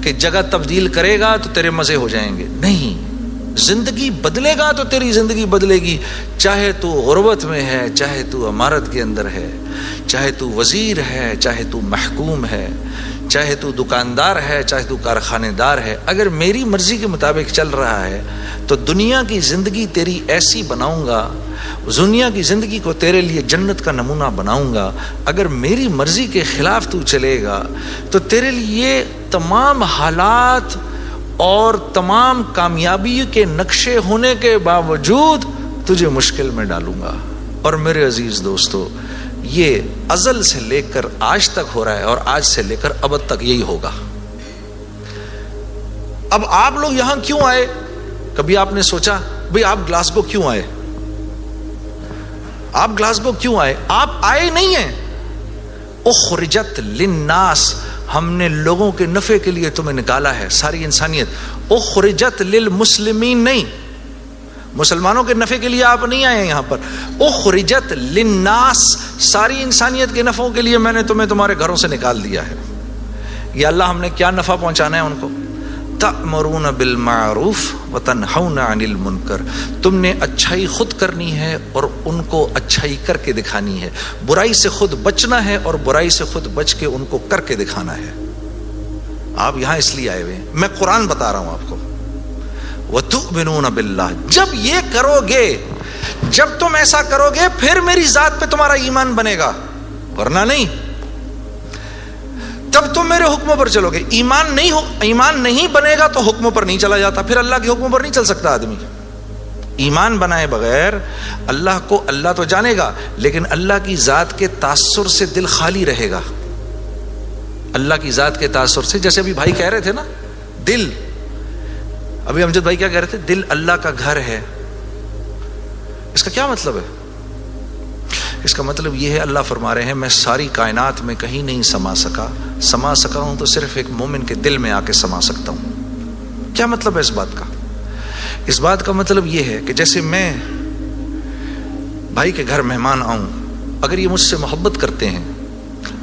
کہ جگہ تبدیل کرے گا تو تیرے مزے ہو جائیں گے. نہیں، زندگی بدلے گا تو تیری زندگی بدلے گی. چاہے تو غربت میں ہے، چاہے تو امارت کے اندر ہے، چاہے تو وزیر ہے، چاہے تو محکوم ہے، چاہے تو دکاندار ہے، چاہے تو کارخانے دار ہے، اگر میری مرضی کے مطابق چل رہا ہے تو دنیا کی زندگی تیری ایسی بناؤں گا، دنیا کی زندگی کو تیرے لیے جنت کا نمونہ بناؤں گا. اگر میری مرضی کے خلاف تو چلے گا تو تیرے لیے تمام حالات اور تمام کامیابی کے نقشے ہونے کے باوجود تجھے مشکل میں ڈالوں گا. اور میرے عزیز دوستو، یہ ازل سے لے کر آج تک ہو رہا ہے اور آج سے لے کر ابد تک یہی ہوگا. اب آپ لوگ یہاں کیوں آئے؟ کبھی آپ نے سوچا بھئی آپ گلاسگو کیوں آئے؟ آپ گلاسگو کیوں آئے؟ آپ آئے نہیں ہیں. اخرجت للناس، ہم نے لوگوں کے نفع کے لیے تمہیں نکالا ہے، ساری انسانیت. اخرجت للمسلمین نہیں، مسلمانوں کے نفع کے لیے آپ نہیں آئے یہاں پر. اخرجت للناس، ساری انسانیت کے نفعوں کے لیے میں نے تمہیں تمہارے گھروں سے نکال دیا ہے. یا اللہ ہم نے کیا نفع پہنچانا ہے ان کو؟ تأمرون بالمعروف وتنہون عن المنکر، تم نے اچھائی خود کرنی ہے اور ان کو اچھائی کر کے دکھانی ہے. برائی سے خود بچنا ہے اور برائی سے خود بچ کے ان کو کر کے دکھانا ہے. آپ یہاں اس لیے آئے ہوئے ہیں، میں قرآن بتا رہا ہوں آپ کو. وتؤمنون باللہ، جب یہ کرو گے، جب تم ایسا کرو گے پھر میری ذات پہ تمہارا ایمان بنے گا، ورنہ نہیں. تب تم میرے حکموں پر چلو گے. ایمان نہیں بنے گا تو حکموں پر نہیں چلا جاتا، پھر اللہ کے حکموں پر نہیں چل سکتا آدمی. ایمان بنائے بغیر اللہ کو اللہ تو جانے گا لیکن اللہ کی ذات کے تاثر سے دل خالی رہے گا. اللہ کی ذات کے تاثر سے، جیسے ابھی بھائی کہہ رہے تھے نا، دل، ابھی امجد بھائی کیا کہہ رہے تھے؟ دل اللہ کا گھر ہے. اس کا کیا مطلب ہے؟ اس کا مطلب یہ ہے، اللہ فرما رہے ہیں میں ساری کائنات میں کہیں نہیں سما سکا ہوں تو صرف ایک مومن کے دل میں آ کے سما سکتا ہوں. کیا مطلب ہے اس بات کا؟ اس بات کا مطلب یہ ہے کہ جیسے میں بھائی کے گھر مہمان آؤں، اگر یہ مجھ سے محبت کرتے ہیں،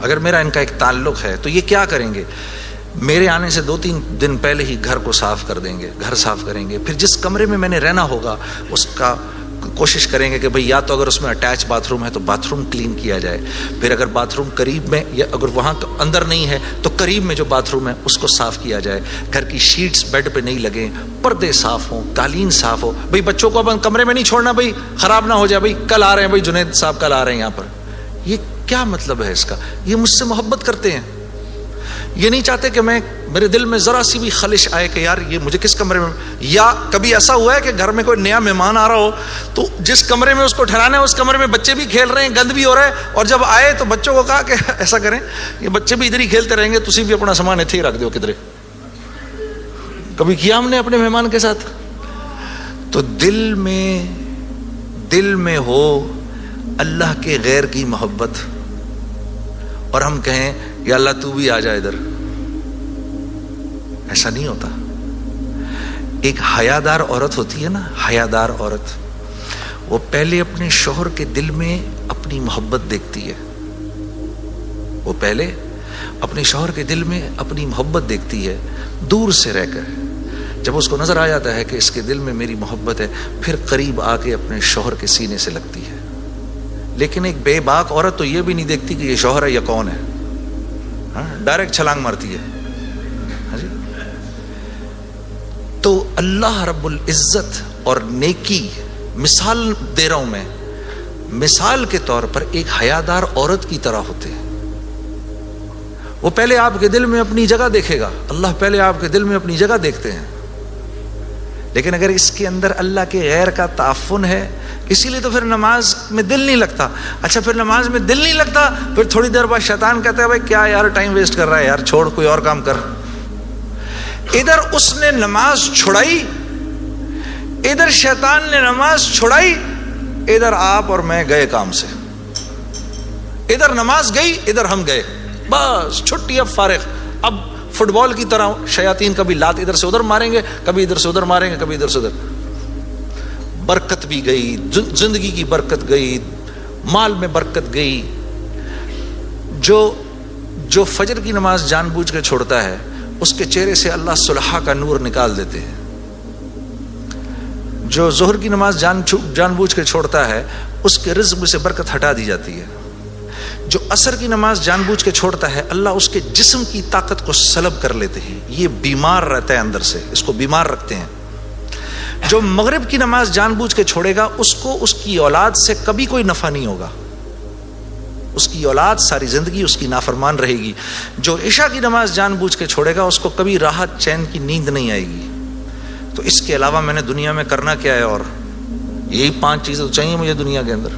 اگر میرا ان کا ایک تعلق ہے تو یہ کیا کریں گے؟ میرے آنے سے 2-3 دن پہلے ہی گھر کو صاف کر دیں گے، گھر صاف کریں گے. پھر جس کمرے میں میں نے رہنا ہوگا اس کا کوشش کریں گے کہ بھئی یا تو اگر اس میں اٹیچ باتھ روم ہے تو باتھ روم کلین کیا جائے. پھر اگر باتھ روم قریب میں یا اگر وہاں اندر نہیں ہے تو قریب میں جو باتھ روم ہے اس کو صاف کیا جائے. گھر کی شیٹس بیڈ پہ نہیں لگیں، پردے صاف ہوں، قالین صاف ہو. بھئی بچوں کو اب کمرے میں نہیں چھوڑنا، بھئی خراب نہ ہو جائے، بھئی کل آ رہے ہیں، بھئی جنید صاحب کل آ رہے ہیں یہاں پر. یہ کیا مطلب ہے اس کا؟ یہ مجھ سے محبت کرتے ہیں، یہ نہیں چاہتے کہ میرے دل میں ذرا سی بھی خلش آئے کہ یار یہ مجھے کس کمرے میں. یا کبھی ایسا ہوا ہے کہ گھر میں کوئی نیا مہمان آ رہا ہو تو جس کمرے میں اس کو ٹھہرانا ہے اس کمرے میں بچے بھی کھیل رہے ہیں، گند بھی ہو رہا ہے، اور جب آئے تو بچوں کو کہا کہ ایسا کریں یہ بچے بھی ادھر ہی کھیلتے رہیں گے، تسی بھی اپنا سامان اتھے ہی رکھ دو کدھر. کبھی کیا ہم نے اپنے مہمان کے ساتھ؟ تو دل میں ہو اللہ کے غیر کی محبت اور ہم کہیں یا اللہ تو بھی آ جا ادھر، ایسا نہیں ہوتا. ایک حیادار عورت ہوتی ہے نا، حیادار عورت، وہ پہلے اپنے شوہر کے دل میں اپنی محبت دیکھتی ہے. وہ پہلے اپنے شوہر کے دل میں اپنی محبت دیکھتی ہے دور سے رہ کر. جب اس کو نظر آ جاتا ہے کہ اس کے دل میں میری محبت ہے، پھر قریب آ کے اپنے شوہر کے سینے سے لگتی ہے. لیکن ایک بے باک عورت تو یہ بھی نہیں دیکھتی کہ یہ شوہر ہے یا کون ہے، ڈائریکٹ چھلانگ مارتی ہے. تو اللہ رب العزت اور نیکی، مثال دے رہا ہوں میں، مثال کے طور پر ایک حیادار عورت کی طرح ہوتے ہیں. وہ پہلے آپ کے دل میں اپنی جگہ دیکھے گا، اللہ پہلے آپ کے دل میں اپنی جگہ دیکھتے ہیں. لیکن اگر اس کے اندر اللہ کے غیر کا تعفن ہے، اسی لیے تو پھر نماز میں دل نہیں لگتا. اچھا پھر نماز میں دل نہیں لگتا، پھر تھوڑی دیر بعد شیطان کہتا ہے بھائی کیا یار ٹائم ویسٹ کر رہا ہے، یار چھوڑ کوئی اور کام کر. ادھر اس نے نماز چھڑائی، ادھر شیطان نے نماز چھڑائی، ادھر آپ اور میں گئے کام سے. ادھر نماز گئی، ادھر ہم گئے، بس چھٹی، اب فارغ. اب فٹ بال کی طرح شیاطین کبھی لات ادھر سے ادھر ماریں گے، کبھی ادھر سے ادھر ماریں گے، کبھی ادھر سے ادھر. برکت بھی گئی، زندگی کی برکت گئی، مال میں برکت گئی. جو فجر کی نماز جان بوجھ کے چھوڑتا ہے اس کے چہرے سے اللہ صلحہ کا نور نکال دیتے ہیں. جو ظہر کی نماز جان بوجھ کے چھوڑتا ہے اس کے رزق میں سے برکت ہٹا دی جاتی ہے. جو عصر کی نماز جان بوجھ کے چھوڑتا ہے اللہ اس کے جسم کی طاقت کو سلب کر لیتے ہیں. یہ بیمار رہتا ہے اندر سے, اس کو بیمار رکھتے ہیں. جو مغرب کی نماز جان بوجھ کے چھوڑے گا اس کو اس کی اولاد سے کبھی کوئی نفع نہیں ہوگا, اس کی اولاد ساری زندگی اس کی نافرمان رہے گی. جو عشاء کی نماز جان بوجھ کے چھوڑے گا اس کو کبھی راحت چین کی نیند نہیں آئے گی. تو اس کے علاوہ میں نے دنیا میں کرنا کیا ہے؟ اور یہی 5 چیزیں تو چاہیے مجھے دنیا کے اندر.